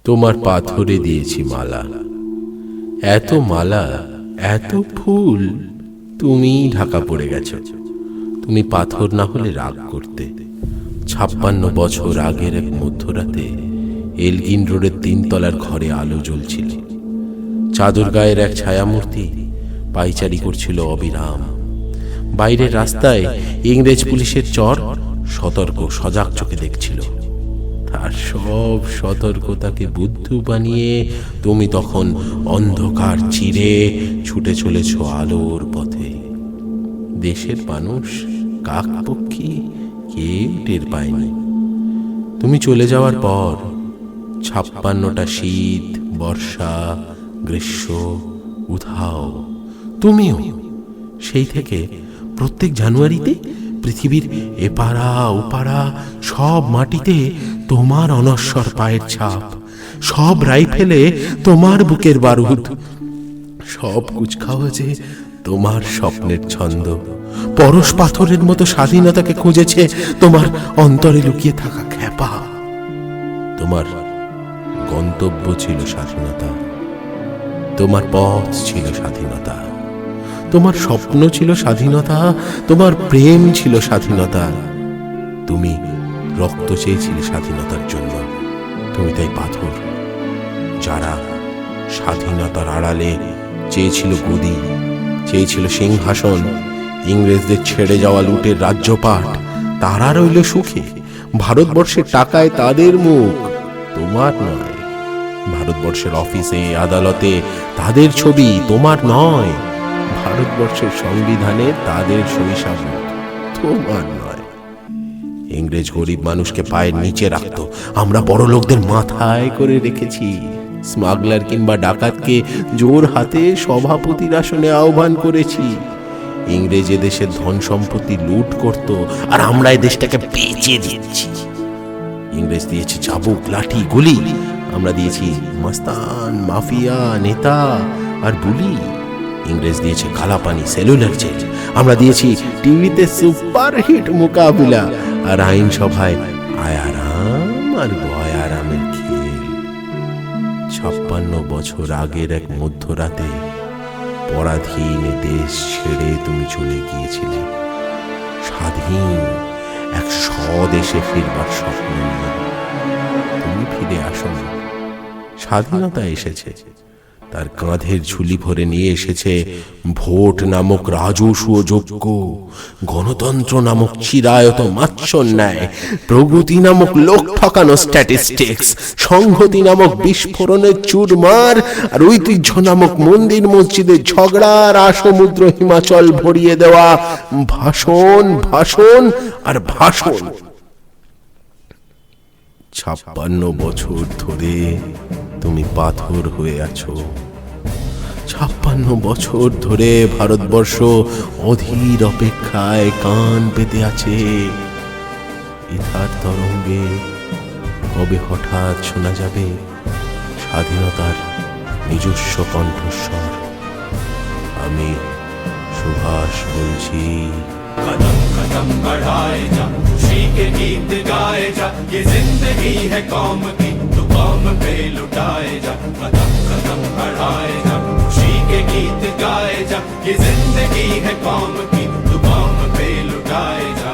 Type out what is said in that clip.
তোমার পাথরে দিয়েছি মালা, এত মালা এত ফুল, তুমি ঢাকা পড়ে গেছ। তুমি পাথর না হলে রাগ করতে। 56 বছর আগের এক মধ্যরাতে এলগিন রোডের 3 তলার ঘরে আলো জ্বলছিল। চাদর গায়ের এক ছায়ামূর্তি পাইচারি করছিল অবিরাম। বাইরের রাস্তায় ইংরেজ পুলিশের চর সতর্ক সজাগ চোখে দেখছিল। তার সব সতর্কতাকে বুদ্ধু বানিয়ে তুমি তখন অন্ধকার চিরে ছুটে চলেছ আলোর পথে। দেশের মানুষ কাকপক্ষী কেউ টের পায়নি। তুমি চলে যাওয়ার পর 56টা শীত, বর্ষা, গ্রীষ্ম, উধাও। তুমিও সেই থেকে প্রত্যেক জানুয়ারিতে পৃথিবীর এপাড়া ওপাড়া সব মাটিতে তোমার অনশ্বর পায়ের ছাপ, সব রাইফেলে তোমার বুকের বারুদ, সব কুচকাওয়াজে তোমার স্বপ্নের ছন্দ। পরশ পাথরের মতো স্বাধীনতাকে খুঁজেছে তোমার অন্তরে লুকিয়ে থাকা খ্যাপা। তোমার গন্তব্য ছিল স্বাধীনতা, তোমার পথ ছিল স্বাধীনতা, তোমার স্বপ্ন ছিল স্বাধীনতা, তোমার প্রেম ছিল স্বাধীনতা। তুমি রক্ত চেয়েছিলে স্বাধীনতার জন্য, তুমি তাই পাথর। যারা স্বাধীনতার আড়ালে চেয়েছিল গদি, চেয়েছিল সিংহাসন, ইংরেজদের ছেড়ে যাওয়া লুটের রাজ্যপাট, তারা রইল সুখে। ভারতবর্ষের টাকায় তাদের মুখ, তোমার নয়। ভারতবর্ষের অফিসে আদালতে তাদের ছবি, তোমার নয়। ভারতবর্ষের সংবিধানে তাদের সইসাবুত, তোমার নয়। ইংরেজ গরিব মানুষকে পায়ের নিচে রাখতো, আমরা বড় লোকদের মাথায় করে রেখেছি। স্মাগলার কিংবা ডাকাতকে জোর হাতে সভাপতির আসনে আহ্বান করেছি। ইংরেজ দেশের ধন সম্পত্তি লুট করত, আর আমরা এই দেশটাকে বেচে দিচ্ছি। ইংরেজ দিয়েছে চাবুক, লাঠি, গুলি, আমরা দিয়েছি মস্তান, মাফিয়া, নেতা আর বুলি। ইংরেজ দিয়েছে কালাপানি, সেলুলার জেল, আমরা দিয়েছি টিভিতে সুপারহিট মোকাবিলা আর আইনসভায় আয়ারাম আর গয়ারামের খেল। 56 বছর আগের এক মধ্যরাতে পরাধীন দেশ ছেড়ে তুমি চলে গিয়েছিলে স্বাধীন এক স্বদেশে ফিরবার স্বপ্ন নিয়ে। তুমি ফিরে আসোনি, স্বাধীনতা এসেছে। তার কাঁধের ঝুলি ভরে নিয়ে এসেছে ভোট নামক রাজস্ব যজ্ঞ, গণতন্ত্র নামক চিরায়ত মাৎসন্যায়, প্রগতি নামক লোক ঠকানো স্ট্যাটিস্টিক্স, সংহতি নামক বিস্ফোরণের চুরমার, আর ঐতিহ্য নামক মন্দির মসজিদের ঝগড়ার আসমুদ্র হিমাচল ভরিয়ে দেওয়া ভাষণ, ভাষণ আর ভাষণ। 56 বছর ধরে তুমি পাথর হয়ে আছো। 56 বছর ধরে ভারতবর্ষ অধীর অপেক্ষায় কান পেতে আছে। ইথার তরঙ্গে কবে হঠাৎ শোনা যাবে স্বাধীনতার নিজস্ব কণ্ঠস্বর। আমি সুভাষ বলছি। कदम कदम बढ़ाए जा, खुशी के गीत गाए जा, ये जिंदगी है कौम की, तो कौम पे लुटाए जा। कदम कदम बढ़ाए जा, खुशी के गीत गाए जा, ये जिंदगी है कौम की, तो कौम पे लुटाए जा।